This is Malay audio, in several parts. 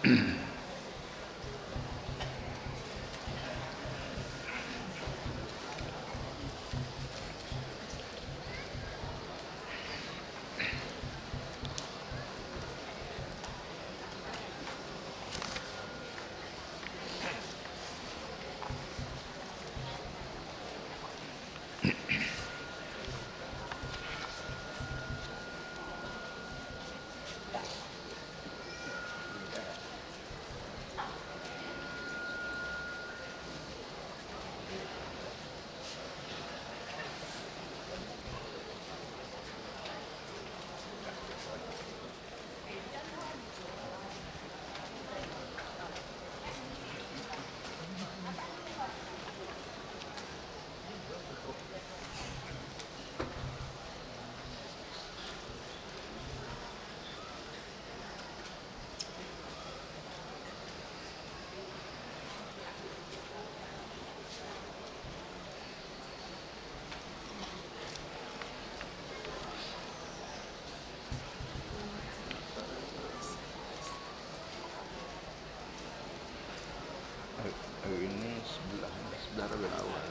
Ini sebelah Rabiul Awal.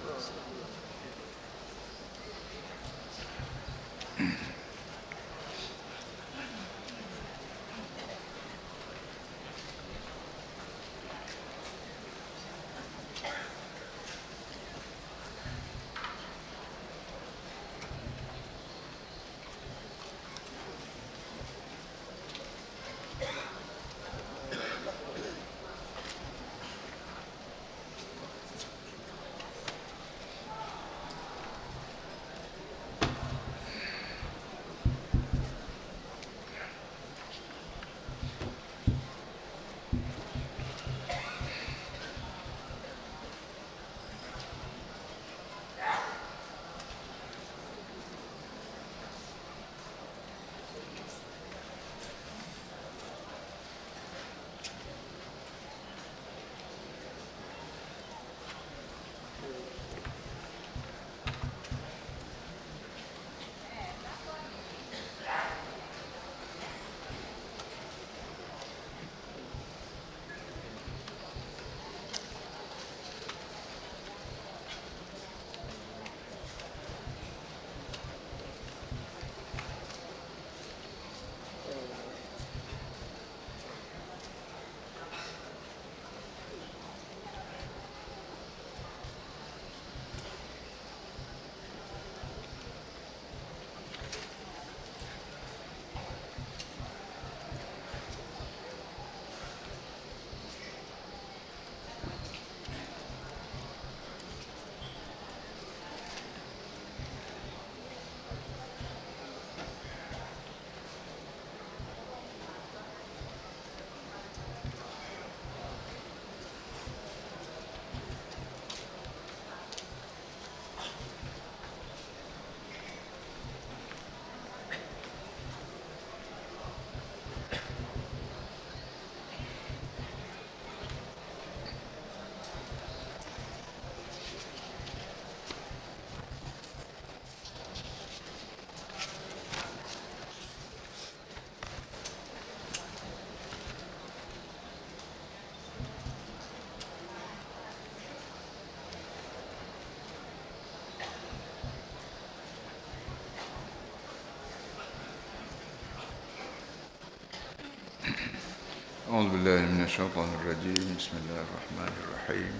أعوذ بالله من الشيطان الرجيم. بسم الله الرحمن الرحيم.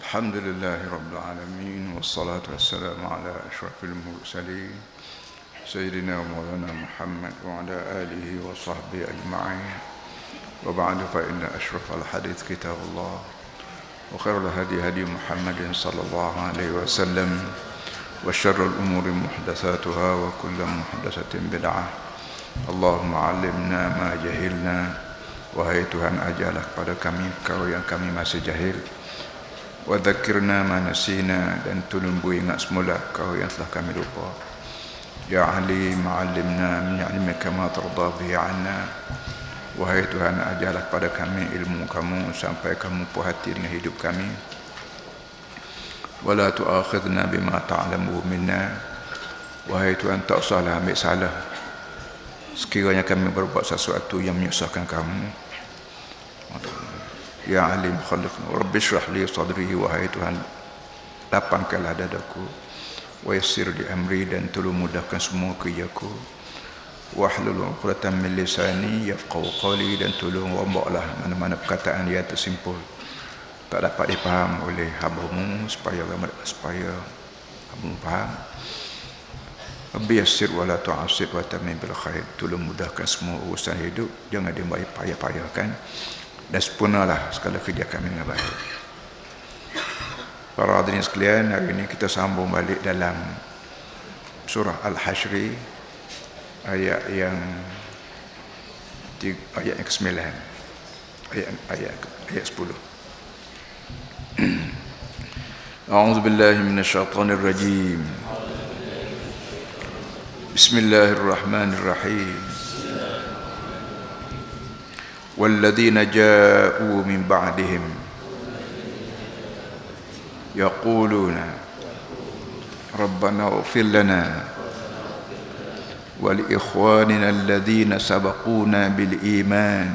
الحمد لله رب العالمين، والصلاة والسلام على أشرف المرسلين سيدنا ومولانا محمد وعلى آله وصحبه أجمعين. وبعد، فإن أشرف الحديث كتاب الله، وخير الهدي هدي محمد صلى الله عليه وسلم، وشر الأمور محدثاتها، وكل محدثة بدعة. Allahumma alimna ma jahilna. Wahai Tuhan, ajarlah kepada kami perkara yang kami masih jahil. Wa dzakirna ma nasina, dan tolong ingat semula perkara yang telah kami lupa. Ya alim, alimna min ilmika ma tarda bihi anna. Wahai Tuhan, ajarlah kepada kami ilmu kamu sampai kamu puas hati dengan hidup kami. Wa la tu'akhidna bima ta'lamu minna. Wahai Tuhan, tak usahlah ambil salah sekiranya kami berbuat sesuatu yang menyusahkan kamu. Ya alim khalifna Rabbi syrah li sadri, wahai Tuhan lapangkanlah dadaku, wa yassir li amri, dan tolong mudahkan semua kerjaku, wahlul 'uqdatam min lisani yafqahu qawli, dan tolong rombaklah mana-mana perkataan yang tersimpul tak dapat dipaham oleh hamba-Mu, supaya hamba-Mu faham. Rabbi yassir wa la tu'assir wa tamim bil khair, tolong mudahkan semua urusan hidup, jangan dipayah-payahkan, dan sempurnalah segala kerja kami dengan baik. Para hadirin sekalian, hari ini kita sambung balik dalam surah Al-Hasyr, ayat yang ke-9, ayat 10. A'udzu billahi minasyaitonir rajim. Bismillahirrahmanirrahim. Walladzina ja'u min ba'dihim yaquluna rabbana ighfir lana wa li ikhwanina alladhina sabaquna bil iman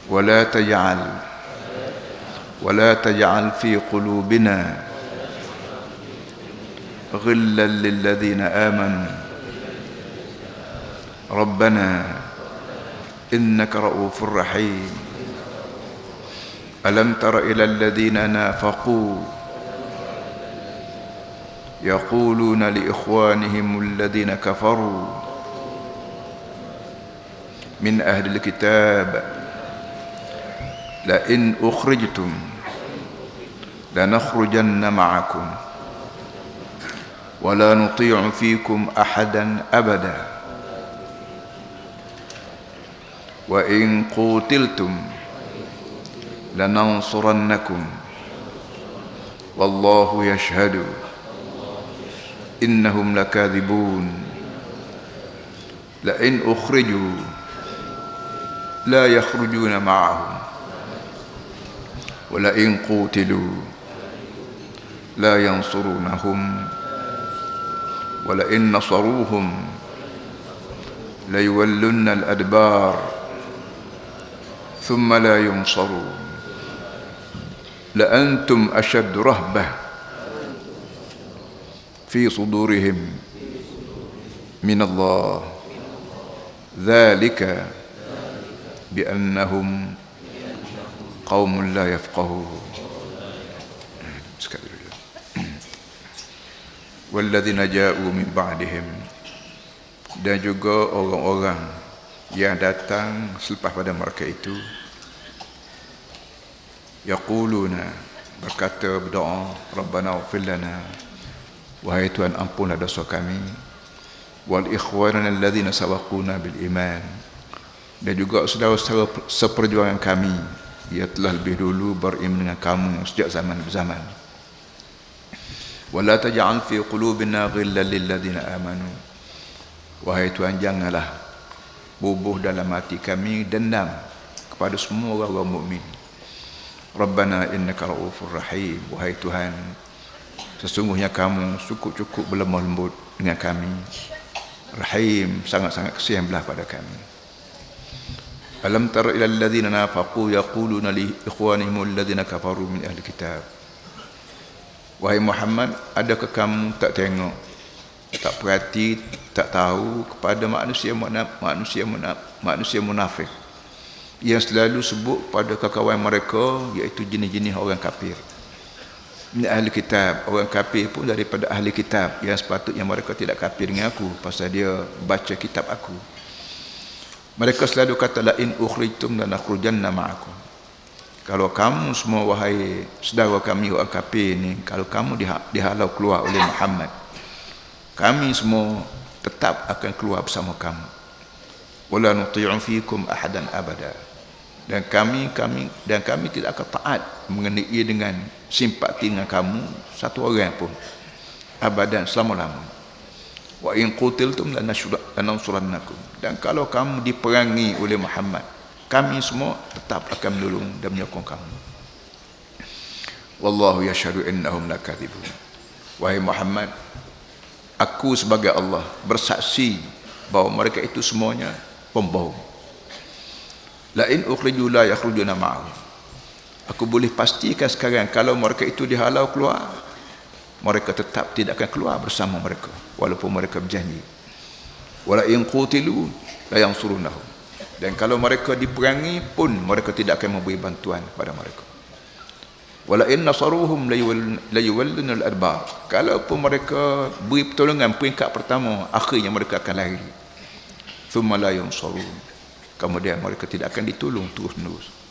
wa la taj'al fi qulubina غلا للذين آمنوا ربنا إنك رؤوف رحيم ألم تر إلى الذين نافقوا يقولون لإخوانهم الذين كفروا من أهل الكتاب لئن أخرجتم لنخرجن معكم ولا نطيع فيكم أحدا أبدا وإن قتلتم لننصرنكم والله يشهد إنهم لكاذبون لئن أخرجوا لا يخرجون معهم ولئن قتلوا لا ينصرونهم ولئن نصروهم ليولن الأدبار ثم لا ينصرون لأنتم أشد رهبة في صدورهم من الله ذلك بأنهم قوم لا يفقهون. Walladzina ja'u min ba'dihim, dan juga orang-orang yang datang selepas pada mereka itu, yaquluna, berkata, berdoa, Rabbana ighfir lana, wahai Tuhan ampunlah dosa kami, wal ikhwanana alladzina sabaquna bil iman, dan juga saudara-saudara seperjuangan kami yang telah lebih dulu beriman dengan kamu sejak zaman berzaman. Wala taj'al fi qulubina ghillan lil ladzina amanu, wahai Tuhan janganlah bubuh dalam hati kami dendam kepada semua orang mukmin. Rabbana innaka ra'ufur rahim, wahai Tuhan sesungguhnya kamu cukup berlemah lembut dengan kami, rahim sangat-sangat kasihan belah pada kami. Alam tara ila alladzina nafaqu yaquluna li ikhwanihim alladzina kafaru min ahli kitab, wahai Muhammad, adakah kamu tak tengok, tak perhati, tak tahu kepada manusia munafik yang selalu sebut pada kawan mereka, iaitu jenis-jenis orang kafir. Min ahli kitab, orang kafir pun daripada ahli kitab, yang sepatutnya mereka tidak kafir dengan aku pasal dia baca kitab aku. Mereka selalu kata, la in ukhrijtum lanakhrujanna ma'akum, kalau kamu semua wahai saudara kami orang kafir ni, kalau kamu dihalau keluar oleh Muhammad, kami semua tetap akan keluar bersama kamu. Wala nuti'u fikum ahadan abada, dan kami tidak akan taat mengenai dengan simpati dengan kamu satu orang pun abadan, selama-lamanya. Wa in qutiltum lanansurannakum, dan kalau kamu diperangi oleh Muhammad, kami semua tetap akan menolong dan menyokong kamu. Wallahu yashhadu innahum lakadzibun, wahai Muhammad, aku sebagai Allah bersaksi bahawa mereka itu semuanya pembohong. La in ukhriju la yakhrujuna ma'ahum. Aku boleh pastikan sekarang kalau mereka itu dihalau keluar, mereka tetap tidak akan keluar bersama mereka walaupun mereka berjanji. Wala in qutilu la yansurunahum. Dan kalau mereka diperangi pun mereka tidak akan memberi bantuan kepada mereka. Wala in nasaruhum la yuwalluna al-adbar. Kalau pun mereka beri pertolongan peringkat pertama, akhirnya mereka akan lari. Thumma la yansarun. Kemudian mereka tidak akan ditolong terus-menerus.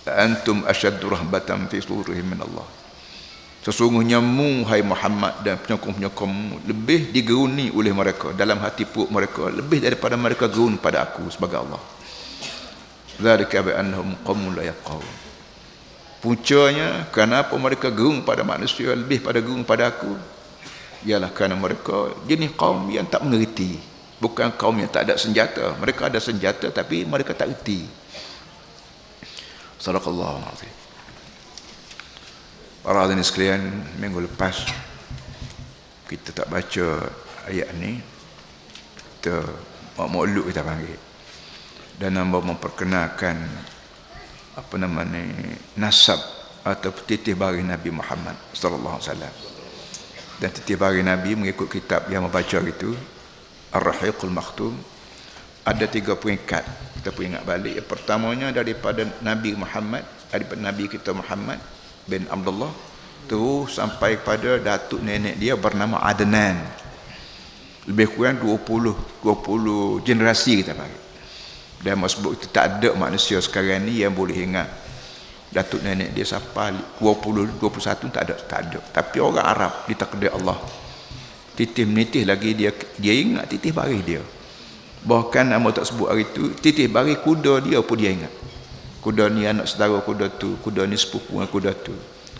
Antum ashaddu rahbatan fi surihim min Allah. Sesungguhnya mu, hai Muhammad, dan penyokong-penyokongmu lebih digeruni oleh mereka dalam hati perut mereka, lebih daripada mereka gerun pada aku sebagai Allah. Dzalika bi annahum qaumun la yafqahun. Puncanya kenapa mereka gerun pada manusia lebih pada gerun pada aku, ialah kerana mereka jenis kaum yang tak mengerti. Bukan kaum yang tak ada senjata, mereka ada senjata tapi mereka tak erti. Sadaqallahu azim. Para hadirin sekalian, minggu lepas kita tak baca ayat ni, kita maulud kita panggil, dan hamba memperkenalkan apa nama ni, nasab atau titih bari Nabi Muhammad sallallahu alaihi wasallam. Dan titih bari Nabi mengikut kitab yang membaca itu Ar-Rahiqul Makhtum, ada 3 peringkat. Kita pun ingat balik. Yang pertamanya daripada Nabi Muhammad, daripada Nabi kita Muhammad bin Abdullah, terus sampai pada datuk nenek dia bernama Adnan. Lebih kurang 20 generasi kita panggil. Dan sebab itu tak ada manusia sekarang ni yang boleh ingat datuk nenek dia sampai 20 21 tak ada. Tapi orang Arab ditakdir Allah, titih menitih lagi dia ingat titih baris dia. Bahkan nama tak sebut hari tu, titih baris kuda dia pun dia ingat. Kuda ni anak saudara kuda tu, kuda ni sepupu dengan kuda tu.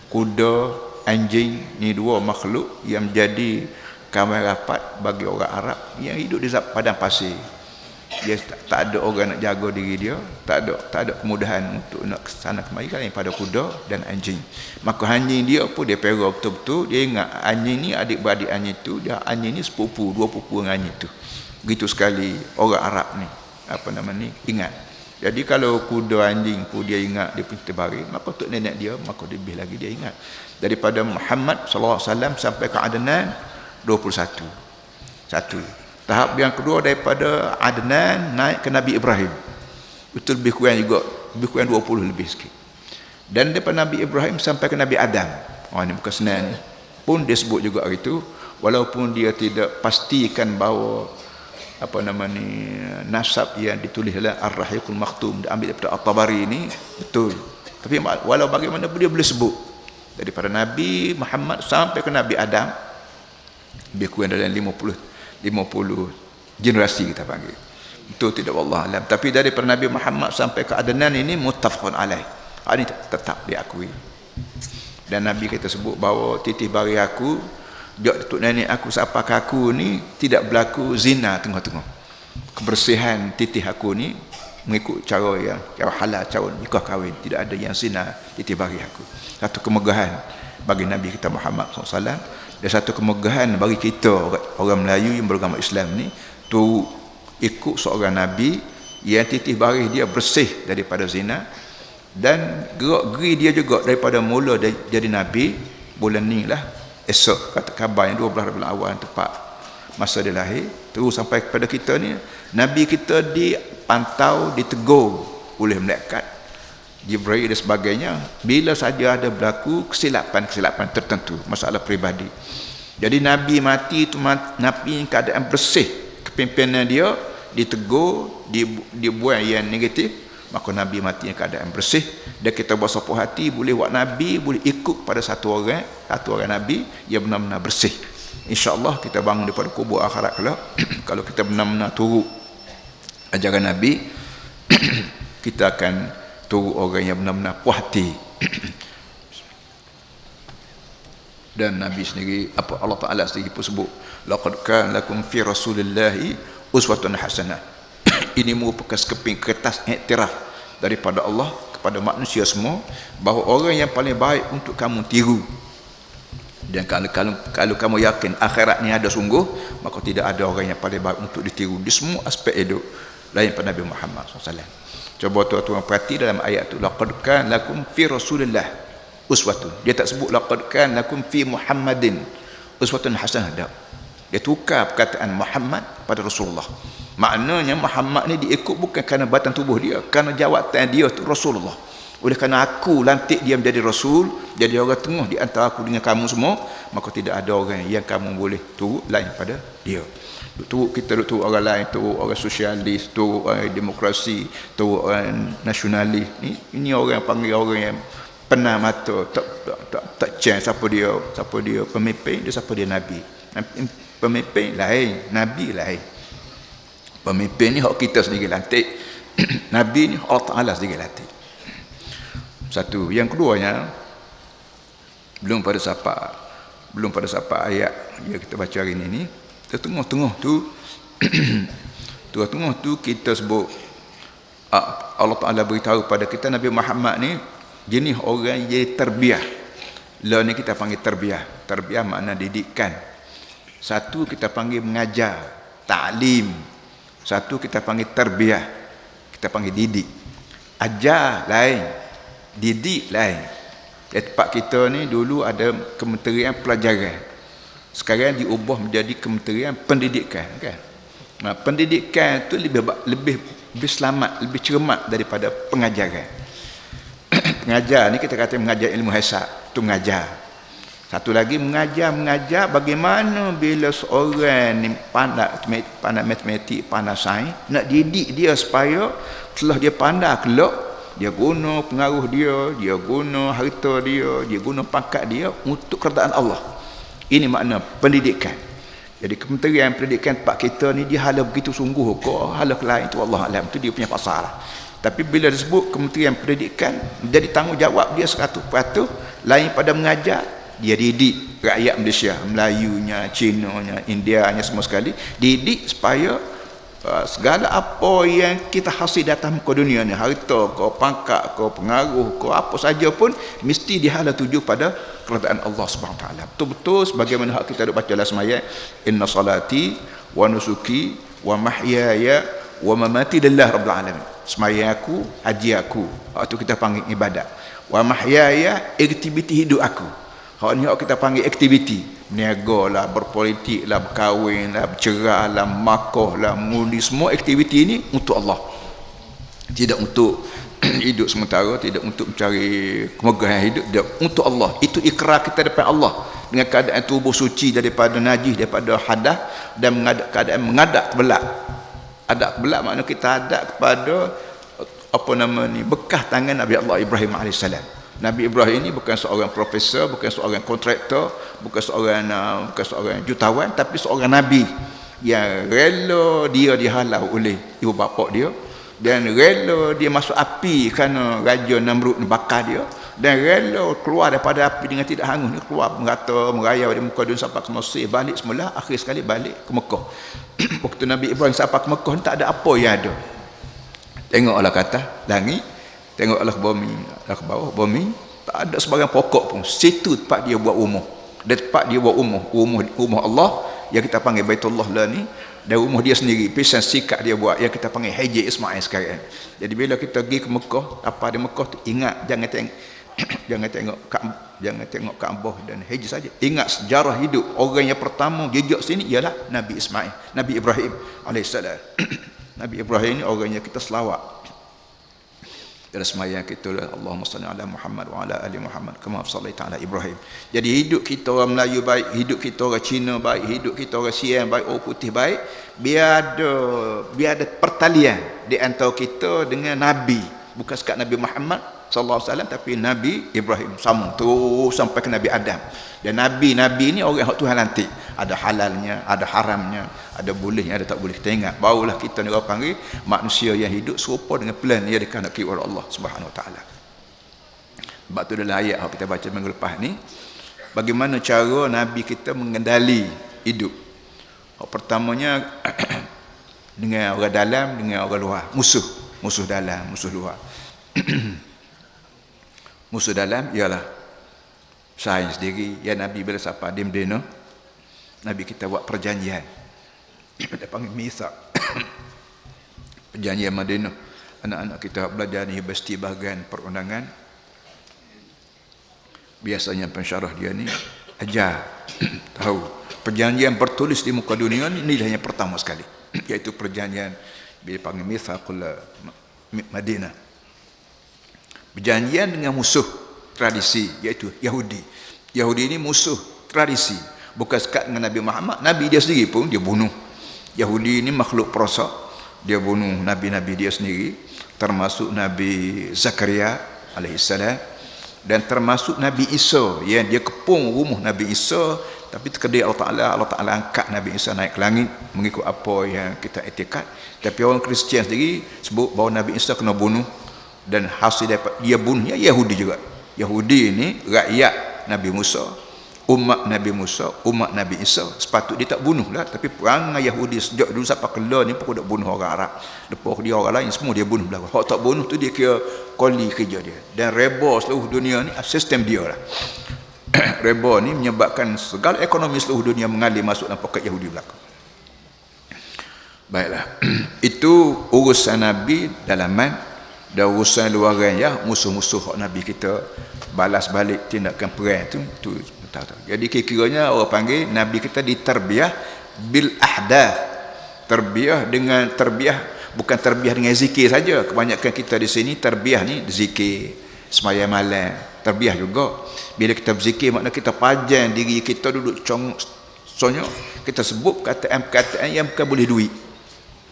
Kuda, anjing ni 2 makhluk yang menjadi kawan rapat bagi orang Arab yang hidup di padang pasir. Dia tak ada orang nak jaga diri dia, tak ada kemudahan untuk nak kesana kemari kan pada kuda dan anjing. Maka anjing dia pun dia pera betul-betul, dia ingat anjing ni adik-beradik anjing tu, dia anjing ni sepupu, 2 pupu dengan anjing tu. Begitu sekali orang Arab ni, apa nama ni, ingat. Jadi kalau kuda anjing pun dia ingat dia punya terbaring, maka untuk nenek dia, maka lebih lagi dia ingat. Daripada Muhammad sallallahu alaihi wasallam sampai ke Adnan 21. Satu. Tahap yang kedua daripada Adnan naik ke Nabi Ibrahim. Itu lebih kurang juga, lebih kurang 20 lebih sikit. Dan daripada Nabi Ibrahim sampai ke Nabi Adam. Ini bukan senang ni. Pun dia sebut juga hari itu, walaupun dia tidak pastikan bahawa apa nama ni nasab yang ditulis dalam Ar-Rahiqul Makhtum diambil daripada At-Tabari ini betul, tapi walau bagaimana dia boleh sebut daripada Nabi Muhammad sampai ke Nabi Adam lebih kurang dalam 50 generasi kita panggil. Itu tidak wallah alam. Tapi daripada Nabi Muhammad sampai ke Adnan ini muttafaqun alaih. Ini tetap diakui. Dan Nabi kita sebut bahawa titih bari aku, Datuk nenek aku siapa aku ni tidak berlaku zina tengah-tengah. Kebersihan titih aku ni mengikut cara yang halal, cara nikah kahwin, tidak ada yang zina titih bagi aku. Satu kemegahan bagi Nabi kita Muhammad SAW, dan satu kemegahan bagi kita orang Melayu yang beragama Islam ni tu ikut seorang Nabi yang titih baris dia bersih daripada zina, dan gerak-geri dia juga daripada mula jadi Nabi bulan ni lah, esok kata khabar yang 12 Rabiul Awal tepat masa dia lahir, terus sampai kepada kita ni Nabi kita dipantau, ditegur oleh malaikat Jibril dan sebagainya bila saja ada berlaku kesilapan-kesilapan tertentu, masalah peribadi. Jadi Nabi mati itu Nabi keadaan bersih, kepimpinan dia ditegur, dibuat yang negatif, maka Nabi mati yang keadaan bersih. Dan kita bersopoh hati boleh buat Nabi, boleh ikut pada satu orang Nabi yang benar-benar bersih. InsyaAllah kita bangun daripada kubur akhirat kalau kita benar-benar turut ajaran Nabi kita akan turut orang yang benar-benar puas hati. Dan Nabi sendiri, apa Allah Ta'ala sendiri pun sebut, laqad kana lakum fi rasulillahi uswatun hasanah. Ini merupakan sekeping kertas iktiraf daripada Allah kepada manusia semua bahawa orang yang paling baik untuk kamu tiru. Dan kalau kamu yakin akhirat ni ada sungguh, maka tidak ada orang yang paling baik untuk ditiru di semua aspek hidup. lain pada Nabi Muhammad SAW. Coba tuan-tuan perhati dalam ayat tu, laqad kana lakum fi Rasulillah uswatun. Dia tak sebut laqad kana lakum fi Muhammadin uswatun hasanah. Dia tukar perkataan Muhammad pada Rasulullah. Maknanya Muhammad ni diikut bukan kerana batang tubuh dia, kerana jawatan dia tu Rasulullah. Oleh kerana aku lantik dia menjadi Rasul, jadi orang tengah di antara aku dengan kamu semua, maka tidak ada orang yang kamu boleh turut lain pada dia. Turut kita, turut orang lain, turut orang sosialis, turut orang demokrasi, turut orang nasionalis. Ini orang panggil orang yang penah mata, tak cek siapa dia pemimpin, dia siapa dia Nabi. Pemimpin lain, Nabi lain. Pemimpin ni hak kita sendiri lantik. Nabi ni Allah Ta'ala sendiri lantik. Satu. Yang keduanya, belum pada siapa ayat yang kita baca hari ini, tengah-tengah tu kita sebut Allah Ta'ala beritahu pada kita Nabi Muhammad ni jenis orang yang terbiah. Lah ni kita panggil terbiah. Terbiah makna didikan. Satu kita panggil mengajar, ta'lim. Satu kita panggil terbiah, kita panggil didik. Ajar lain, didik lain. Di tempat kita ni dulu ada Kementerian Pelajaran, sekarang diubah menjadi Kementerian Pendidikan, kan? Nah, pendidikan tu lebih selamat, lebih cermat daripada pengajaran. Pengajar ni kita kata mengajar ilmu hisab, tu mengajar. Satu lagi mengajar bagaimana bila seorang ni pandai matematik, pandai sains, nak didik dia supaya setelah dia pandai kelak, dia guna pengaruh dia guna harta dia guna pangkat dia untuk kerajaan Allah. Ini makna pendidikan. Jadi Kementerian Pendidikan tempat kita ni dia hala begitu sungguh kok, hala lain tu Allah alam, tu dia punya pasal. Tapi bila disebut Kementerian Pendidikan, jadi tanggungjawab dia 100%, lain pada mengajar, dia didik rakyat Malaysia, Melayunya, Cinanya, Indianya, semua sekali didik supaya segala apa yang kita hasil datang ke dunia ni, harta ke, pangkat ke, pengaruh ke, apa saja pun mesti dihala tuju pada kerajaan Allah Subhanahu Wa Taala. Betul-betul sebagaimana hak kita ada baca dalam sembahyang, inna salati wa nusuki wa mahyaya wa mamati lillah rabbil alamin. Sembahyang aku, haji aku, hak tu kita panggil ibadat. Wa mahyaya, aktiviti hidup aku. Hak ni hak kita panggil aktiviti. Berniaga lah, berpolitik lah, berkahwin lah, bercerah lah, makoh lah, mengundi, semua aktiviti ini untuk Allah. Tidak untuk hidup sementara, tidak untuk mencari kemegahan hidup, tidak, untuk Allah. Itu ikrar kita depan Allah dengan keadaan tubuh suci daripada najis, daripada hadas, dan keadaan mengadap belak. Adab belak makna kita hadap kepada apa nama ni, bekas tangan Nabi Allah Ibrahim AS. Nabi Ibrahim ini bukan seorang profesor, bukan seorang kontraktor, bukan seorang jutawan, tapi seorang nabi yang rela dia dihalau oleh ibu bapa dia, dan rela dia masuk api kerana Raja Namrud bakar dia, dan rela keluar daripada api dengan tidak hangus ni, keluar merata merayau di muka dunia sampai ke Mesir, balik semula, akhir sekali balik ke Mekah. Waktu Nabi Ibrahim sampai ke Mekah tak ada apa yang ada. Tengoklah kata langit, tengoklah bumi, ke bawah bumi, tak ada sebarang pokok pun. Situ tempat dia buat rumah. Dan tempat dia buat rumah Allah yang kita panggil Baitullah lah ni, dan rumah dia sendiri, pisang sikap dia buat yang kita panggil Haji Ismail sekarang. Jadi bila kita pergi ke Mekah, apa di Mekah tu, ingat jangan tengok Kaabah dan Haji saja. Ingat sejarah hidup orang yang pertama jejak sini ialah Nabi Ismail, Nabi Ibrahim alaihissalam. Nabi Ibrahim ni orang yang kita selawat dalam sembahyang kita, Allahumma salli ala Muhammad wa ala ali Muhammad kama sallaita ala Ibrahim. Jadi hidup kita orang Melayu baik, hidup kita orang Cina baik, hidup kita orang Siam baik, orang putih baik, biar ada pertalian di antara kita dengan Nabi, bukan sekat Nabi Muhammad sallallahu alaihi wasallam, tapi Nabi Ibrahim sama terus sampai ke Nabi Adam. Dan Nabi ni orang yang Tuhan lantik, ada halalnya, ada haramnya, ada bolehnya, ada tak boleh. Kita ingat, barulah kita ni orang panggil manusia yang hidup serupa dengan plan yang dikehendaki oleh Allah Subhanahu Wa Taala. Sebab tu dalam ayat yang kita baca minggu lepas ni, bagaimana cara Nabi kita mengendali hidup. Pertamanya dengan orang dalam, dengan orang luar, musuh dalam, musuh luar. Musuh dalam ialah sains sendiri. Ya Nabi bila siapa di Medina, Nabi kita buat perjanjian. Dia panggil misak. Perjanjian Madinah. Anak-anak kita belajar di universiti bahagian perundangan, biasanya pensyarah dia ni ajar tahu perjanjian bertulis di muka dunia ni nilainya pertama sekali, iaitu perjanjian dipanggil Mitsaqul Madinah. Perjanjian dengan musuh tradisi, iaitu Yahudi. Yahudi ini musuh tradisi, bukan sekat dengan Nabi Muhammad. Nabi dia sendiri pun dia bunuh. Yahudi ini makhluk perosak, dia bunuh nabi-nabi dia sendiri, termasuk Nabi Zakaria alaihissalam, dan termasuk Nabi Isa yang dia kepung rumah Nabi Isa, tapi terkedir Allah Ta'ala angkat Nabi Isa naik ke langit mengikut apa yang kita etikad. Tapi orang Kristian sendiri sebut bahawa Nabi Isa kena bunuh, dan hasil dapat dia bunuhnya Yahudi juga. Yahudi ini rakyat Nabi Musa, umat Nabi Musa, umat Nabi Isa. Sepatut dia tak bunuh lah, tapi perangai Yahudi sejak dulu sampai kelar ni pun dak bunuh orang Arab. Lepas dia orang lain semua dia bunuh belakang. Hak tak bunuh tu dia kira koli kerja dia. Dan reba seluruh dunia ni sistem dia lah. Reba ni menyebabkan segala ekonomi seluruh dunia mengalir masuk dalam poket Yahudi belakang. Baiklah. Itu urusan Nabi dalaman, dan urusan luaran ya musuh-musuh Nabi kita balas balik tindakan perang tu tahu. Jadi kira-kiranya orang panggil Nabi kita diterbiah bil ahdath. Terbiah dengan terbiah, bukan terbiah dengan zikir saja. Kebanyakan kita di sini terbiah ni zikir sembahyang malam, terbiah juga. Bila kita berzikir makna kita pajang diri kita duduk sonyok, kita sebut kataan-kataan yang bukan boleh duit.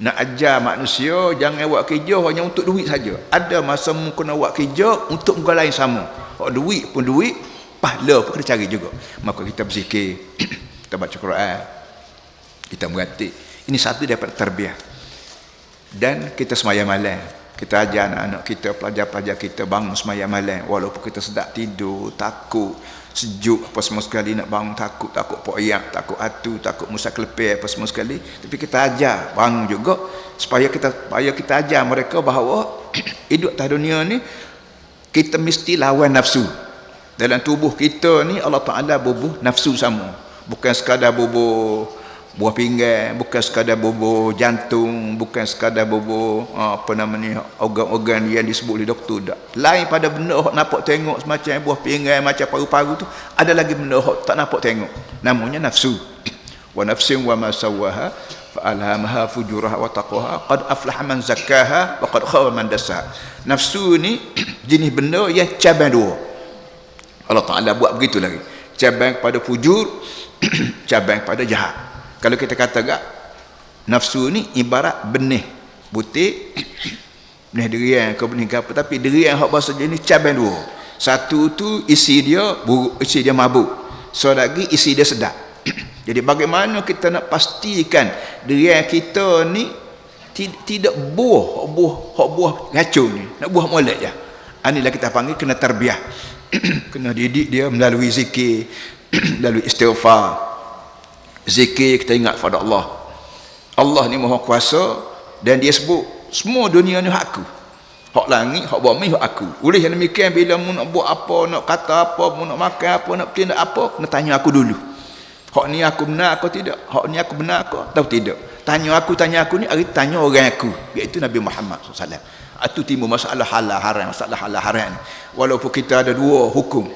Nak ajar manusia jangan buat kerja hanya untuk duit saja. Ada masa mu kena buat kerja untuk orang lain sama. Hak duit pun duit, pahala pun kena cari juga. Maka kita berzikir, kita baca Quran, kita meratik. Ini satu daripada terbiah. Dan kita sembahyang malam. Kita ajar anak-anak kita, pelajar-pelajar kita bangun sembahyang malam, walaupun kita sedap tidur, takut, sejuk apa semua sekali, nak bangun takut poyak, takut atu, takut musa kelepir apa semua sekali, tapi kita ajar bangun juga supaya kita ajar mereka bahawa hidup atas dunia ni kita mesti lawan nafsu. Dalam tubuh kita ni Allah Ta'ala bubuh nafsu sama, bukan sekadar bubuh buah pinggang, bukan sekadar bubuh jantung, bukan sekadar bubuh organ-organ yang disebut oleh doktor. Tak lain pada benda hak nampak tengok semacam buah pinggang, macam paru-paru tu, ada lagi benda hak tak nampak tengok, namanya nafsu. Wa nafsin wa ma sawaha fa alhamaha fujuraha wa taqwaha qad aflaha man zakkaha wa qad khaba man dassaha. Nafsu ni jenis benda yang cabang dua. Allah Ta'ala buat begitu lagi, cabang kepada fujur, cabang kepada jahat. Kalau kita kata gak, nafsu ni ibarat benih butik, benih durian ke benih apa, tapi durian hak bahasa jenis cabang dua. Satu tu isi dia buruk, isi dia mabuk, so lagi isi dia sedap. Jadi bagaimana kita nak pastikan durian kita ni tidak buah racun ni, nak buah molek je. Inilah kita panggil kena terbiah. Kena didik dia melalui zikir, melalui istighfar. Zikir, kita ingat pada Allah. Allah ni maha kuasa, dan dia sebut semua dunia ni hak aku. Hak langit, hak bumi, hak aku. Oleh yang demikian, bila mu nak buat apa, nak kata apa, mu nak makan apa, nak bertindak apa, kena tanya aku dulu. Hak ni aku benar atau tidak? Hak ni aku benar atau tidak? Tanya aku ni, hari tanya orang aku, iaitu Nabi Muhammad SAW. Itu timbul masalah halal haram, masalah halal haram. Walaupun kita ada dua hukum.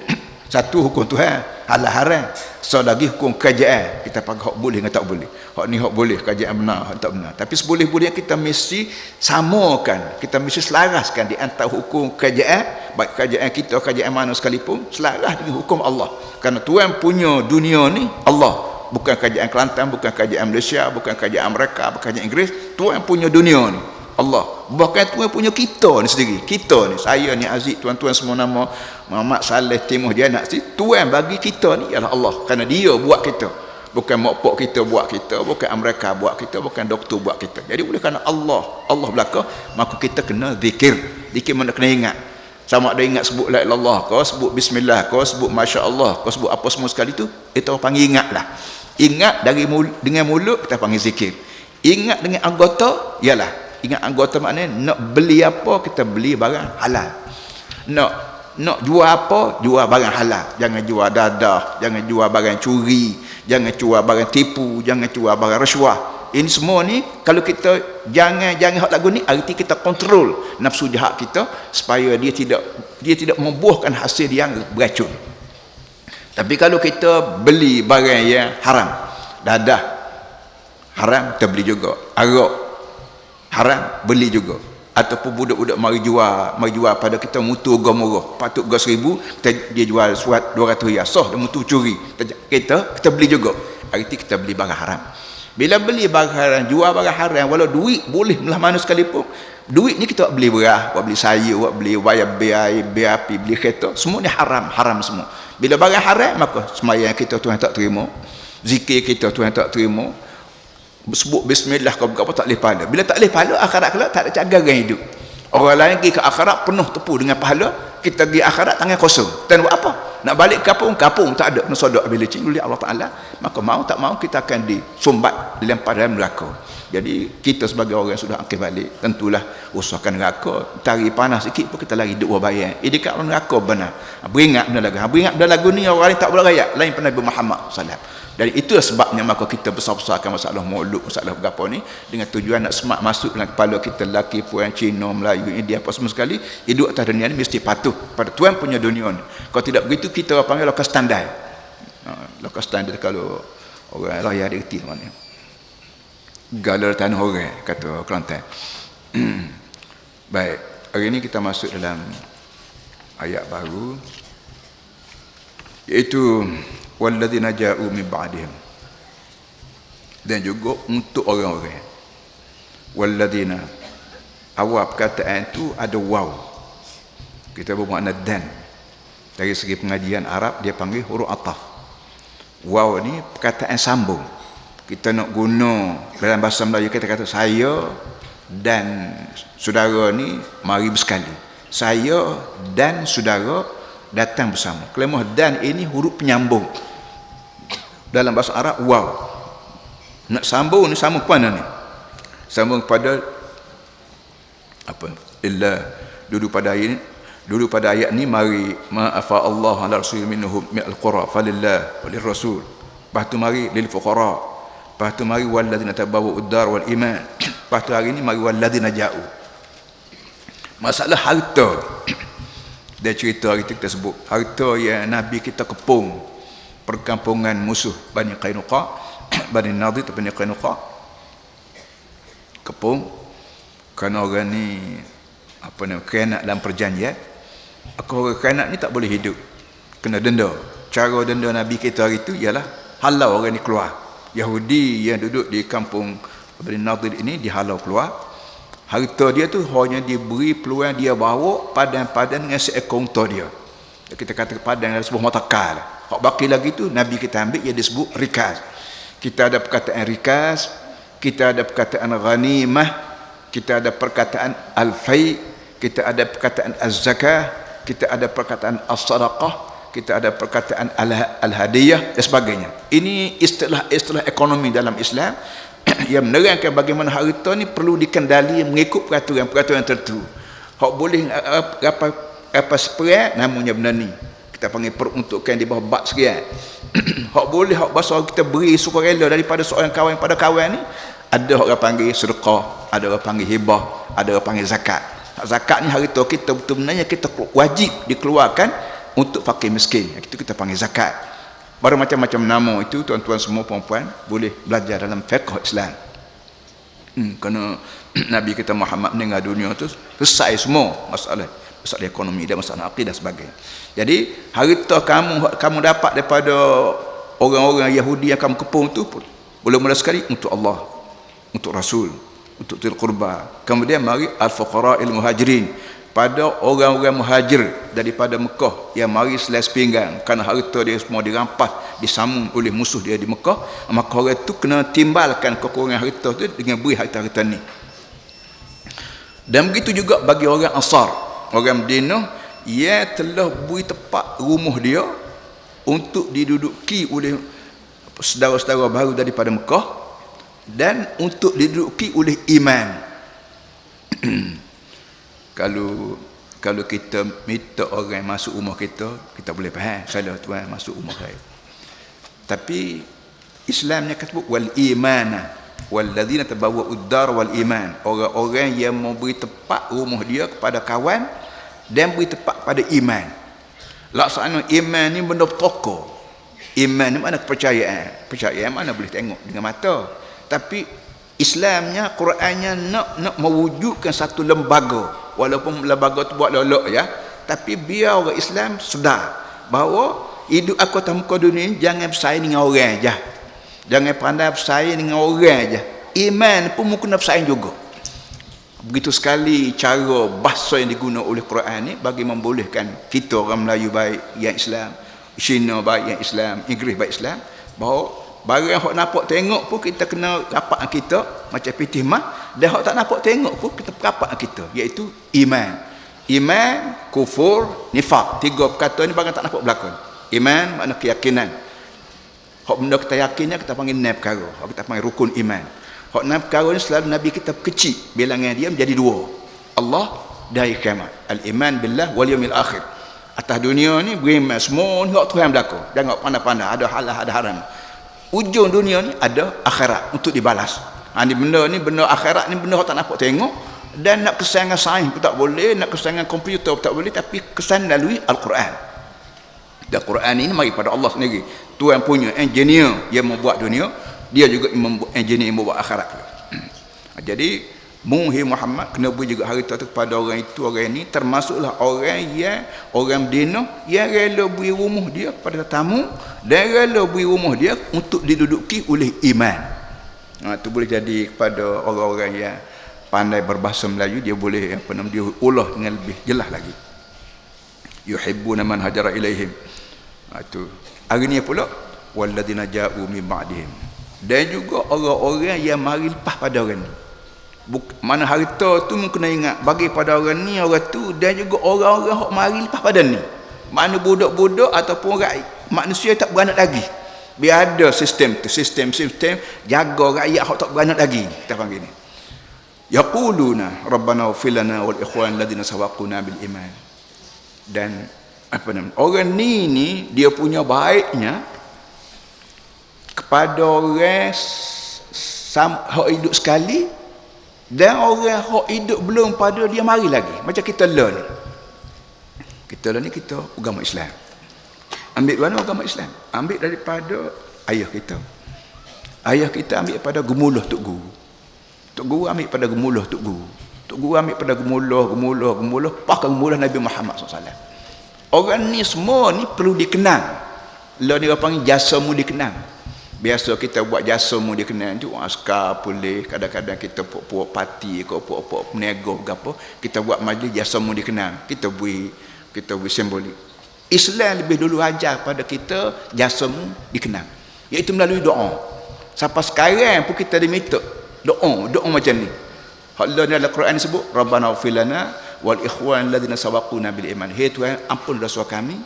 Satu hukum Tuhan, halal haram. So lagi hukum kerajaan, kita panggil hak boleh dengan tak boleh. Hak ni hak boleh, kerajaan benar, hak tak benar. Tapi seboleh-bolehnya kita mesti samakan, kita mesti selaraskan di antara hukum kerajaan, baik kerajaan kita, kerajaan mana sekalipun, selaras dengan hukum Allah. Kerana Tuhan punya dunia ni Allah, bukan kerajaan Kelantan, bukan kerajaan Malaysia, bukan kerajaan Amerika, bukan kerajaan Inggeris. Tuhan punya dunia ni Allah, bahkan Tuhan punya kita ni sendiri. Kita ni, saya ni Aziz, tuan-tuan semua nama Muhammad Saleh Timur dia nak si Tuhan bagi kita ni ialah Allah, kerana dia buat kita, bukan mokpok kita buat kita, bukan Amerika buat kita, bukan doktor buat kita. Jadi oleh kerana Allah belaka, maka kita kena zikir. Zikir mana kena ingat, sama ada ingat sebut la ilaha illallah, kau sebut bismillah, kau sebut masya-Allah, kau sebut apa semua sekali tu, itu orang panggil ingatlah. Ingat dengan mulut kita panggil zikir. Ingat dengan anggota ialah, ingat anggota maknanya nak beli apa, kita beli barang halal. Nak jual apa, jual barang halal. Jangan jual dadah, jangan jual barang curi, jangan jual barang tipu, jangan jual barang rasuah. Ini semua ni kalau kita jangan hak lagu ni, arti kita kontrol nafsu jahat kita supaya dia tidak membuahkan hasil yang beracun. Tapi kalau kita beli barang yang haram, dadah haram kita beli juga, arak haram beli juga, ataupun budak-budak mari jual pada kita mutu murah, patut ga 1000, dia jual suat 200 riyal, sah dia mutu curi, kita beli juga, arti kita beli barang haram. Bila beli barang haram, jual barang haram, walau duit boleh belah mana sekalipun, duit ni kita beli beras, buat beli sayur, buat beli bayar bil api, beli kereta, semua ni haram semua. Bila barang haram, maka sembahyang kita Tuhan tak terima, zikir kita Tuhan tak terima, sebut bismillah kau apa tak boleh pahala. Bila tak boleh pahala, akhirat kelak tak ada cagaran hidup. Orang lain pergi ke akhirat penuh tepu dengan pahala, kita pergi akhirat tangan kosong. Dan buat apa? Nak balik kapung tak ada nasodok ability oleh Allah Taala, maka mau tak mau kita akan disumbat, dilempar dalam neraka. Jadi kita sebagai orang yang sudah akil balik, tentulah usahakan neraka, tarik panas sikit pun kita lari duk bayang. Ini dekat neraka benar. Beringat benda lagu ni orang lain tak boleh rakyat, lain pada Nabi Muhammad sallallahu alaihi wasallam. Dari itulah sebabnya maka kita besar-besarkan masalah maulud, masalah berapa ni dengan tujuan nak semak masuk dalam kepala kita, lelaki, puan, Cina, Melayu, India, apa semua sekali, hidup atas dunia ni mesti patuh pada Tuhan punya dunia ni. Kalau tidak begitu kita panggil lokal standar. Lokal standar kalau orang raya dia reti mana. Galar tanah orang kata Kelantan. Baik, hari ini kita masuk dalam ayat baru, iaitu walladzina ja'u min ba'dihim, dan juga untuk orang-orang walladzina, awal perkataan itu ada waw, kita bermakna dan. Dari segi pengajian Arab dia panggil huruf ataf. Waw ni perkataan sambung, kita nak guna dalam bahasa Melayu kita kata saya dan saudara ni mari bersekali, saya dan saudara datang bersama. Kalimah dan ini huruf penyambung dalam bahasa Arab. Waw nak sambung ni sama kepada ni, sambung kepada apa, illa dulu pada ayat ni mari ma'afa Allah ala rasul minhum min al-qura falillah walir rasul, lepas tu mari lil fuqara, lepas tu mari walladzina tabawwa'u ad-dar wal iman, lepas tu hari ni mari walladzina ja'u. Masalah harta dia cerita hari kita sebut harta yang Nabi kita kepung perkampungan musuh Bani Qainuqa, Bani Nadir atau Bani Qainuqa, kepung kerana orang ni apa nama khianat dalam perjanjian. Orang khianat ni tak boleh hidup, kena denda. Cara denda Nabi kita hari itu ialah halau orang ni keluar. Yahudi yang duduk di kampung Bani Nadir ini dihalau keluar. Harta dia tu hanya diberi peluang dia bawa padan-padan dengan seekor unta dia. Kita kata padan adalah sebuah motorcar. Hak baki lagi tu Nabi kita ambil, ia disebut rikaz. Kita ada perkataan rikaz, kita ada perkataan ghanimah, kita ada perkataan al-fai, kita ada perkataan az-zakah, kita ada perkataan as-sadaqah, kita ada perkataan al-hadiyah dan sebagainya. Ini istilah ekonomi dalam Islam yang menerangkan bagaimana harta ni perlu dikendali mengikut peraturan tertentu. Hak boleh apa seperak namanya benda ni kita panggil peruntukan di bawah bab sekian. Hak boleh hak bahasa kita beri sukarela daripada seorang kawan pada kawan ni, ada orang panggil sedekah, ada orang panggil hibah, ada orang panggil zakat. Zakat ni harta kita betul-benarnya kita wajib dikeluarkan untuk fakir miskin, itu kita panggil zakat. Bermacam-macam nama itu, tuan-tuan semua puan-puan boleh belajar dalam fiqh Islam. Kerana Nabi kita Muhammad meninggal dunia tu selesai semua masalah ekonomi dan masalah akidah dan sebagainya. Jadi harta kamu dapat daripada orang-orang Yahudi yang kamu kepung tu mula-mula sekali untuk Allah, untuk Rasul, untuk til qurba. Kemudian mari al-fuqara'il muhajirin, pada orang-orang muhajir daripada Mekah yang mari selas pinggang kerana harta dia semua dirampas, disambung oleh musuh dia di Mekah, maka orang itu kena timbalkan kekurangan harta tu dengan beri harta-harta ni. Dan begitu juga bagi orang Ansar, orang Madinah yang telah beri tempat rumah dia untuk diduduki oleh saudara-saudara baru daripada Mekah dan untuk diduduki oleh iman. Kalau kita minta orang masuk rumah kita boleh faham, salah tuan masuk rumah saya. Tapi Islamnya kata wal imana, walladzina tabawwa'ud dar wal iman, orang-orang yang memberi tempat rumah dia kepada kawan dan beri tempat pada iman. Laksana iman ni benda pokok. Iman ni mana kepercayaan. Percayaan mana boleh tengok dengan mata, tapi Islamnya, Qurannya nak mewujudkan satu lembaga, walaupun lembaga tu buat lolok ya, tapi biar orang Islam sedar bahawa hidup aku atas muka dunia ni jangan bersaing dengan orang je. Jangan pandai bersaing dengan orang je. Iman pun mungkin nak bersaing juga. Begitu sekali cara bahasa yang digunakan oleh Quran ni bagi membolehkan kita orang Melayu baik yang Islam, Cina baik yang Islam, Inggeris baik Islam, bahawa barang yang hok nampak tengok pun kita kena rapat kita macam pitih mah, dan hok tak nampak tengok pun kita rapat kita, iaitu iman. Iman, kufur, nifaq. Tiga perkata ni barang tak nampak berlaku. Iman makna keyakinan. Hak benda kita yakinnya kita panggil enam perkara. Hak kita panggil rukun iman. Hak enam perkara ni selalu Nabi kita kecil bilangan dia menjadi dua. Allah dan kiamat. Al-iman billah wal yaumil akhir. Atas dunia ni beriman semua ni hak Tuhan berlaku. Jangan pandai-pandai ada halal ada haram. Ujung dunia ni ada akhirat untuk dibalas. Ni benda akhirat ni benda hak tak nampak tengok, dan nak kesan dengan sains pun tak boleh, nak kesan dengan komputer pun tak boleh, tapi kesan lalui Al-Quran. Dan Quran ini mari pada Allah sendiri. Tuhan punya engineer yang membuat dunia, dia juga engineer yang membuat akhirat. Jadi Muhi Muhammad kena beri juga harta tu kepada orang itu, orang ini, termasuklah orang Medina yang rela beri rumah dia kepada tetamu, dan rela beri rumah dia untuk diduduki oleh iman. Itu boleh jadi kepada orang-orang yang pandai berbahasa Melayu, dia boleh dia ulah dengan lebih jelas lagi. Yuhibbuna man hajara ilaihim. Itu hari ni pula walladzina ja'u min ba'dihim, dan juga orang-orang yang mari lepas pada orang ni. Mana harta tu mungkin kena ingat bagi pada orang ni, orang tu, dan juga orang-orang hok mari lepas pada ni. Mana budak-budak ataupun rakyat manusia tak beranak lagi, biar ada sistem tu, sistem jaga rakyat hok tak beranak lagi, kita panggil ni. Yaquluna rabbana ighfir lana wal ikhwan alladziina sabaquna bil iman. Dan orang ni dia punya baiknya kepada orang hok hidup sekali, dan orang hok hidup belum pada dia mari lagi. Macam kita learn ni kita agama Islam. Ambil mana agama Islam? Ambil daripada ayah kita. Ayah kita ambil pada gemuluh tok guru. Tok guru ambil pada gemuluh tok guru. Tok guru ambil pada gemuluh pakai gemuluh Nabi Muhammad SAW. Orang ni semua ni perlu dikenal. Lah dia panggil jasamu dikenal. Biasa kita buat jasamu dikenal tu askar boleh, kadang-kadang kita puak parti ke puak peniaga ke apa, kita buat majlis jasamu dikenal. Kita beri simbolik. Islam lebih dulu ajar pada kita jasamu dikenal, iaitu melalui doa. Sampai sekarang pun kita diminta doa macam ni. Allah dalam Quran sebut Rabbana ighfir lana wal ikhwan alladziina sabaquna bil iman. Hai Tuhan, ampun dosa kami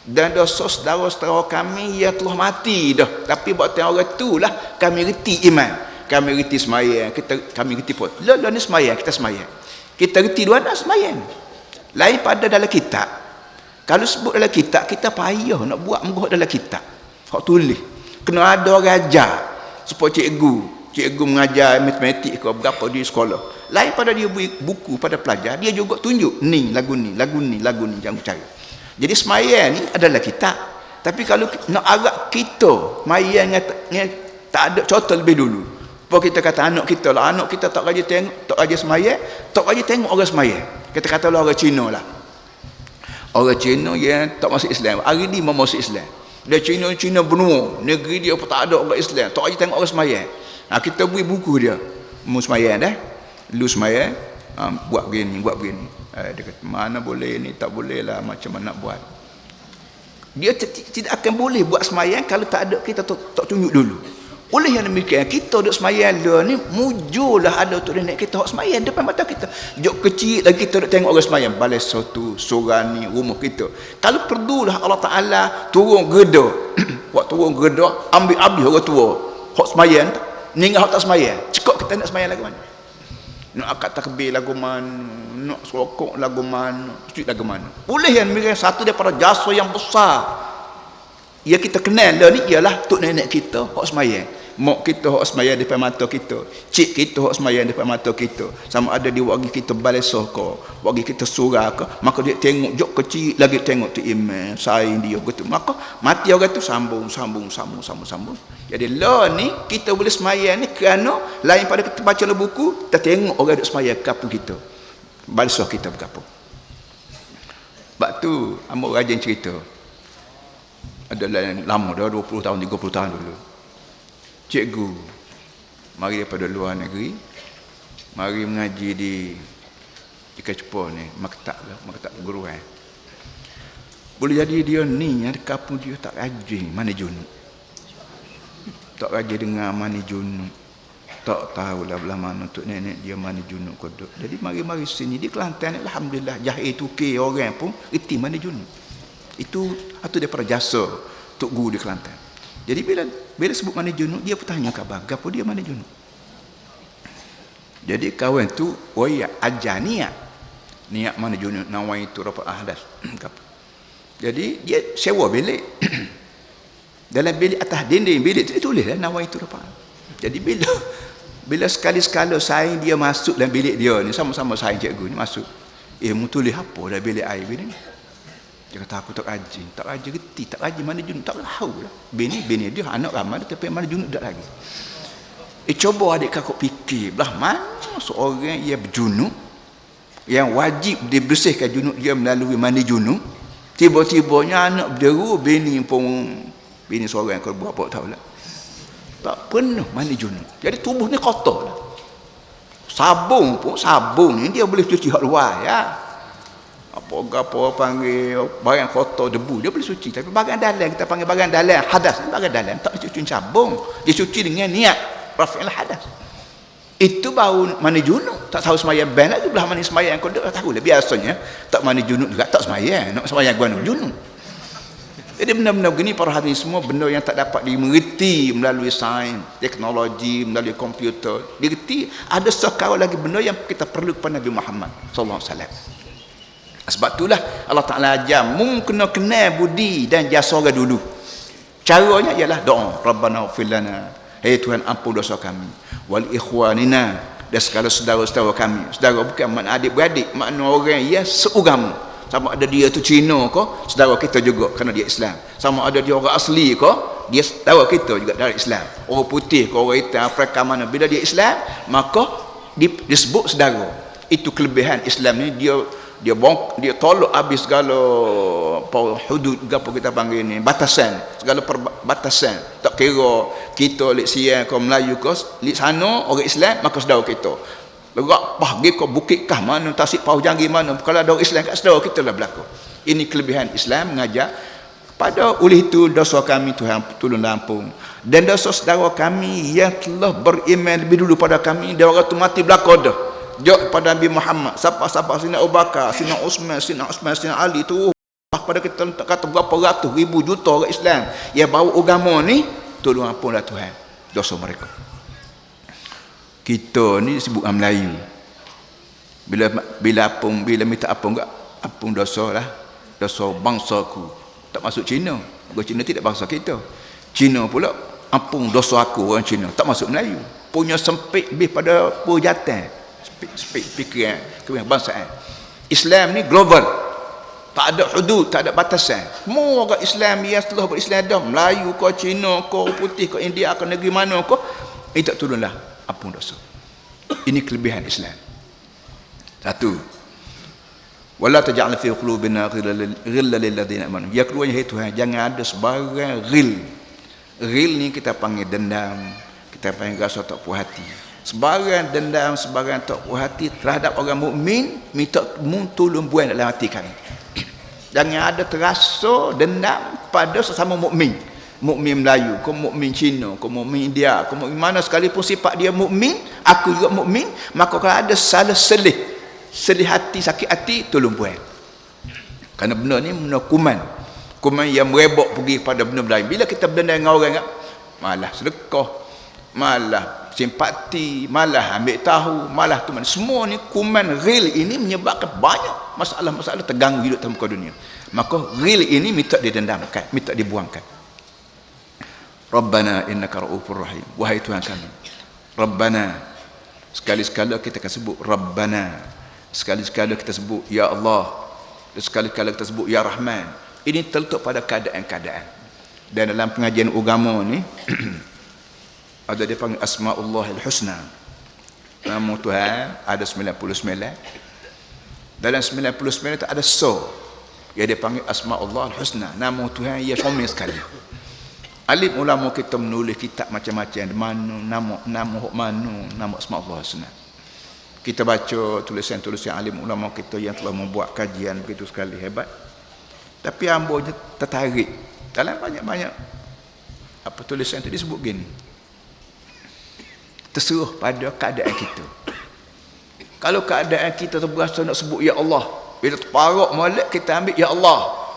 dan dosa saudara-saudara kami yang telah mati dah, tapi buat orang itulah kami reti iman, kami reti sembahyang, kami reti pun ni sembahyang, kita sembahyang, kita reti dua nak sembahyang. Lain pada dalam kitab. Kalau sebut dalam kitab, kita payah nak buat menguat dalam kitab hak tulis, kena ada orang ajar supaya cikgu mengajar matematik ke berapa di sekolah. Lain pada dia beri buku pada pelajar, dia juga tunjuk ni lagu ni jangan percaya. Jadi semayang ni adalah kitab. Tapi kalau nak agak kita semayang yang tak ada contoh lebih dulu, apa kita kata anak kita tak rajin tengok, tak rajin semayang, tak rajin tengok orang semayang, kita katalah orang Cina lah, orang Cina yang tak masuk Islam, hari ni mau masuk Islam, dia Cina benua, negeri dia pun tak ada orang Islam, tak rajin tengok orang semayang. Kita beri buku dia, mu semayang dah, lu semayang, buat begini. Dia kata mana boleh ni, tak boleh lah, macam mana nak buat. Dia tidak akan boleh buat semayang kalau tak ada kita tak tunjuk dulu. Oleh yang demikian, kita duduk semayang dia ni mujurlah ada untuk nenek kita hak semayang depan mata kita. Jok kecil lagi kita duduk tengok orang semayang, balai satu surani rumah kita. Kalau perlulah Allah Ta'ala turun gerda waktu turun gerda, ambil habis orang tua hak semayang, ninggal hak tak semayang, cekok kita nak semayang lagu mana, nak akad takbir lagu mana, nak serokok lagu mana, sujud lagu mana. Boleh yang mereka satu daripada jasa yang besar ya kita kenal lah ni ialah tok nenek kita hak semayang. Mak kita hok semaya depan mata kita, cik kita hok semaya depan mata kita, sama ada dia wagi kita balesoh ke, wagi kita surah ke, maka dia tengok jok kecil lagi tengok tu imam saing dia gitu, maka mati orang tu sambung. Jadi lah ni kita boleh semaya ni kerana lain pada kita baca buku, kita tengok orang duk semaya kapu kita, balesoh kita berapa. Sebab tu amok rajin cerita, adalah lama dah 20 tahun 30 tahun dulu. Cikgu mari daripada luar negeri, mari mengaji di Kecepur ni, maktab guruan. Boleh jadi dia ni ada kampung dia tak rajin mana junub. Tak rajin dengar mana junub. Tak tahulah belah mana untuk nenek dia mana junub kodok. Jadi mari-mari sini di Kelantan, alhamdulillah jahil tukir orang pun reti mana junub. Itu daripada jasa Tok Guru di Kelantan. Jadi bila sebut mana junub, dia bertanya khabar, gapo dia mana junub. Jadi kawan tu ajar niat mana junub nawaitu rafa ahdas. Jadi dia sewa bilik. Dalam bilik atas dinding bilik tu dia tulislah nawaitu rafa. Jadi bila sekali-sekala saing dia masuk dalam bilik dia ni, sama-sama saing cikgu ni masuk. Mu tulis apa dalam bilik air ni? Dia kata aku tak rajin reti, tak rajin mana junub, tak tahu lah. Bini dia anak ramai tapi mana junub tak lagi. Coba adik kakak fikir, belah mana seorang yang berjunub, yang wajib dibersihkan junub dia melalui mandi junub, tiba-tibanya anak berderu, bini seorang yang berapa tahu lah, tak penuh mandi junub. Jadi tubuh ni kotor lah. Sabun ni dia boleh cuci hak luar ya. Apa panggil barang kotor debu dia boleh suci, tapi bagian dalam kita panggil bagian dalam hadas, bagian dalam tak dicuci sabun, dia cuci dengan niat rafi'il hadas. Itu baru mandi junub. Tak tahu sembahyang ban lagi belah mandi sembahyang kau tak tahu lah. Biasanya tak mandi junub juga tak sembahyang, nak sembahyang guna junub. Jadi benda-benda begini para hadirin semua benda yang tak dapat dimengerti melalui sains, teknologi, melalui komputer. Digerti ada sekali lagi benda yang kita perlu kepada Nabi Muhammad sallallahu alaihi wasallam. Sebab itulah Allah Ta'ala ajar kena kenal budi dan jasa orang dulu. Caranya ialah doa, Rabbana ighfir lana, hai Tuhan ampun dosa kami, wal ikhwanina, dan segala saudara-saudara kami. Saudara bukan makna adik-beradik, makna orang yang seagama. Sama ada dia tu Cina ke, saudara kita juga kerana dia Islam. Sama ada dia orang asli ke, dia saudara kita juga dari Islam. Orang putih ke, orang hitam, Afrika mana, bila dia Islam, maka disebut saudara. Itu kelebihan Islam ni, dia tolak habis segala hudud apa kita panggil ni, batasan, segala perbatasan. Tak kira kita lik Siam ke Melayu ke, lik sana orang Islam maka saudara kita. Lerak pergi ke bukit kah mana, tasik Pau Janggi mana, kalau ada orang Islam kat saudara kita lah berlaku. Ini kelebihan Islam mengajar pada oleh itu dosa kami Tuhan tolong ampun, dan dosa saudara kami yang telah beriman lebih dulu pada kami, dan orang tu mati belaka dah. Jok pada Nabi Muhammad, siapa Sina Abu Bakar, Sina Uthman, Sina Ali tu pada kita kata berapa ratus ribu juta orang Islam yang bawa agama ni, tolong ampunlah Tuhan dosa mereka. Kita ni disebut orang Melayu. Bila minta apung dosa lah, dosa bangsaku. Tak masuk Cina. Orang Cina tidak bangsa kita. Cina pula ampun dosa aku orang Cina, tak masuk Melayu. Punya sempit lebih pada perjatan. Sempit fikiran kebangsaan. Islam ni global, tak ada hudud, tak ada batasan. Semua orang Islam yang setelah berislam dah, Melayu ke, Cina ke, putih ke, India ke, negeri mana ke, minta tolonglah ampun dosa. Ini kelebihan Islam. Satu, wala taj'al fi qulubina ghillan lil ladzina amanu. Yang kedua, ya Tuhan, jangan ada sebarang ghil ni kita panggil dendam, kita panggil rasa tak puas hati. Sebarang dendam, sebarang tak puas hati terhadap orang mukmin, minta tolong buang dalam hati kami. Jangan ada terasa dendam pada sesama mukmin. Mukmin Melayu, ke mukmin Cina, ke mukmin India, ke mukmin mana sekalipun sifat dia mukmin, aku juga mukmin, maka kalau ada salah selih hati, sakit hati, tolong buang. Kerana benda ni benda kuman yang merebak pergi pada benda lain. Bila kita benda dengan orang, malah sedekah, malah simpati, malah ambil tahu, malah tu mana. Semua ni kuman real ini menyebabkan banyak masalah-masalah terganggu hidup dalam muka dunia. Maka real ini minta didendamkan, minta dibuangkan. Rabbana innaka ra'ufur rahim. Wahai Tuhan kami. Rabbana. Sekali-sekala kita akan sebut Rabbana. Sekali-sekala kita sebut Ya Allah. Sekali-sekala kita sebut Ya Rahman. Ini terletak pada keadaan-keadaan. Dan dalam pengajian agama ni ada dia panggil Asma'ullahil Husna. Nama Tuhan ada 99. Dalam 99 itu ada yang dia panggil Asma'ullahil Husna. Nama Tuhan ia comel sekali. Alim ulama kita menulis kitab macam-macam, nama Asma'ullahil Husna. Kita baca tulisan-tulisan alim ulama kita yang telah membuat kajian begitu sekali hebat. Tapi hamba tertarik dalam banyak-banyak apa tulisan itu disebut gini. Terserah pada keadaan kita. Kalau keadaan kita terberasa nak sebut Ya Allah, bila terparak molek kita ambil Ya Allah.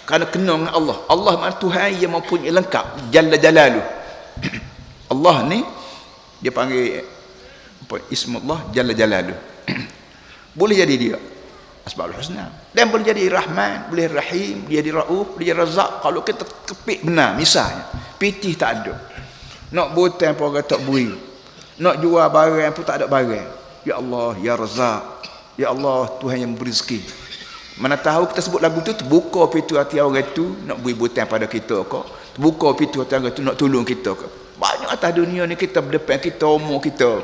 Kerana kena dengan Allah. Allah adalah Tuhan yang mempunyai lengkap. Jalla Jalaluh. Allah ni dia panggil Ismullah Jalla Jalaluh. Boleh jadi dia Asmaul Husna. Dan boleh jadi Rahman, boleh Rahim, boleh jadi Rauf, boleh jadi Razak. Kalau kita kepik benar, misalnya pitih tak ada. Nak butang pun orang tak beri. Nak jual barang pun tak ada barang. Ya Allah, Ya Razak. Ya Allah, Tuhan yang beri rezeki. Mana tahu kita sebut lagu tu, terbuka pintu hati orang tu nak beri butang pada kita kok. Terbuka pintu hati orang tu nak tolong kita kok. Banyak atas dunia ni kita berdepan kita, umur kita.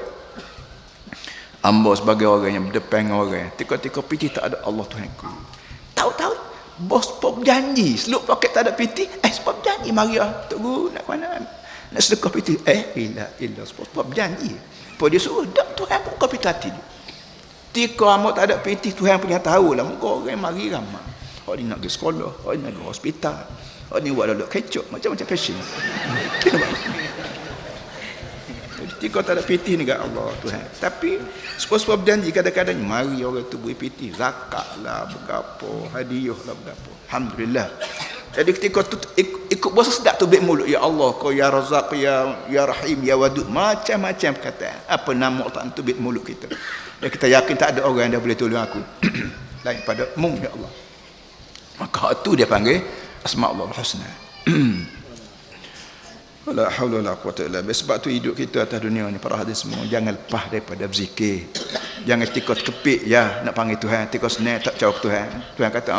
Hamba sebagai orang yang berdepan dengan orang. Tika-tika piti tak ada Allah Tuhanku. Tahu-tahu bos pop janji, seluk paket tak ada piti, sebab janji mari Tok Guru nak mana? Nak sedekah piti. Ila sebab janji. Apa dia suruh? Tak, Tuhan buka pintu hati dia. Tika amat tak ada piti, Tuhan punya tahu lah. Muka orang mari ramai. Orang ni nak pergi sekolah, orang ni nak pergi hospital, orang ni buat lelak kecok, macam-macam passion. Tika tak ada piti ni kat Allah Tuhan. Tapi sebab-sebab janji kadang-kadang mari orang tu beri piti, zakat lah, berapa, hadiah lah, berapa. Alhamdulillah. Jadi ketika tu ikut bahasa sedap tu mulut Ya Allah, kau Ya Razak, Ya Rahim, Ya Wadud, macam-macam perkataan. Apa nama tak tu mulut kita. Dan kita yakin tak ada orang yang boleh tolong aku lain pada Mu Ya Allah. Maka itu dia panggil Asma'ullahil Husna. La haula wala quwata illa billah. Sebab tu hidup kita atas dunia ni para hadirin semua, jangan lepas daripada berzikir. Jangan tikos kepik ya nak panggil Tuhan, tikos senang tak jawab Tuhan. Tuhan kata,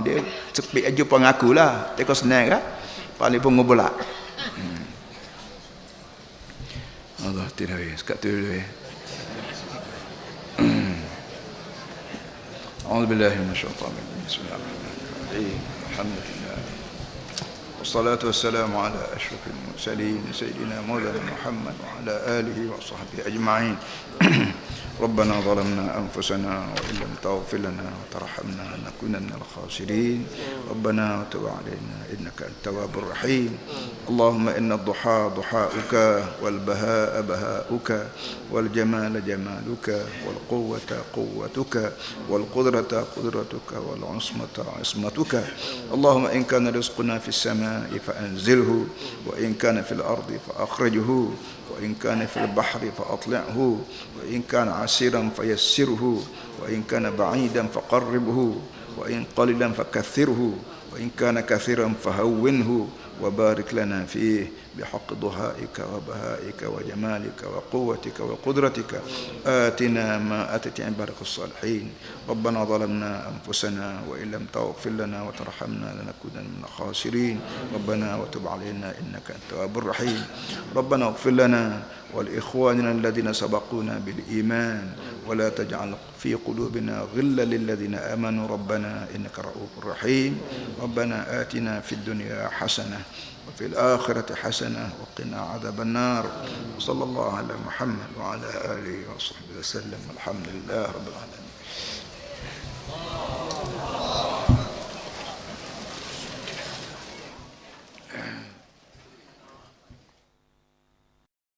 dia sepik aja pun aku lah. Tikos senang kan? Paling pun ngobelak. Allah tidak sekat tu dulu ya. أعوذ بالله من الشيطان الرجيم بسم الله الرحمن الرحيم الحمد لله والصلاة والسلام على أشرف المرسلين سيدنا مولانا محمد وعلى آله وصحبه أجمعين ربنا ظلمنا أنفسنا وإن لم تغفر لنا وترحمنا لنكونن من الخاسرين ربنا وتب علينا إنك أنت التواب الرحيم اللهم إن الضحى ضحاؤك والبهاء بهاؤك والجمال جمالك والقوة قوتك والقدرة قدرتك والعصمة عصمتك اللهم إن كان رزقنا في السماء فأنزله وإن كان في الأرض فأخرجه وإن كان في البحر فأطلعه وإن كان عسيرا فيسره وإن كان بعيدا فقربه وإن قليلا فكثره وإن كان كثيرا فهونه وبارك لنا فيه بحق ضحائك وبهائك وجمالك وقوتك وقدرتك آتنا ما أتت عبادك الصالحين ربنا ظلمنا أنفسنا وإن لم تغفر لنا وترحمنا لنكونن من الخاسرين ربنا وتب علينا إنك أنت التواب الرحيم ربنا اغفر لنا ولإخواننا الذين سبقونا بالإيمان ولا تجعل في قلوبنا غلا للذين آمنوا ربنا إنك رؤوف رحيم ربنا آتنا في الدنيا حسنة وفي الآخرة حسنة وقنا عذاب النار وصلى الله على محمد وعلى آله وصحبه وسلم الحمد لله رب العالمين.